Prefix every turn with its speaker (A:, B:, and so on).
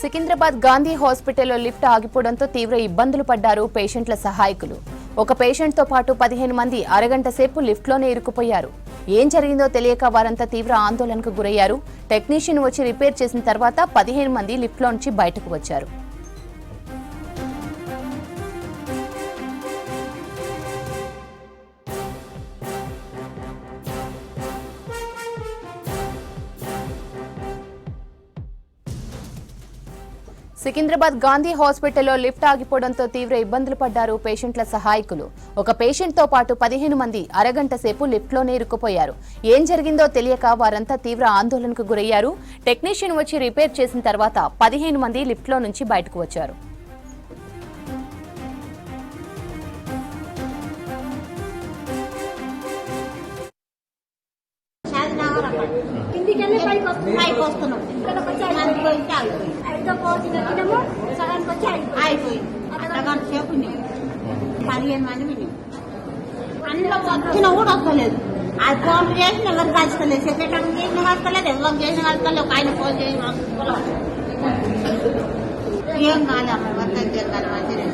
A: సికింద్రాబాద్ గాంధీ హాస్పిటల్లో లిఫ్ట్ ఆగిపోవడంతో తీవ్ర ఇబ్బందులు పడ్డారు పేషెంట్ల సహాయకులు. ఒక పేషెంట్తో పాటు 15 మంది అరగంట సేపు లిఫ్ట్లోనే ఇరుక్కుపోయారు. ఏం జరిగిందో తెలియక వారంతా తీవ్ర ఆందోళనకు గురయ్యారు. టెక్నీషియన్ వచ్చి రిపేర్ చేసిన తర్వాత 15 మంది లిఫ్ట్లో నుంచి బయటకు వచ్చారు. సికింద్రాబాద్ గాంధీ హాస్పిటల్లో లిఫ్ట్ ఆగిపోవడంతో తీవ్ర ఇబ్బందులు పడ్డారు పేషెంట్ల సహాయకులు. ఒక పేషెంట్తో పాటు 15 మంది అరగంట సేపు లిఫ్ట్లోనే ఇరుక్కుపోయారు. ఏం జరిగిందో తెలియక వారంతా తీవ్ర ఆందోళనకు గురయ్యారు. టెక్నీషియన్ వచ్చి రిపేర్ చేసిన తర్వాత 15 మంది లిఫ్ట్లో నుంచి బయటకు వచ్చారు.
B: అందులో వచ్చినా కూడా వస్తలేదు. అది ఫోన్ చేసిన ఎవరు కలుస్తలేదు, సెక్రటరీ చేసిన కలుస్తలేదు, ఎవరు చేసిన కలుస్తలేదు. ఒక ఆయన ఫోన్ చేసిన ఏం కాదు అమ్మ, వద్ద ఏం కాదు మంచిగా.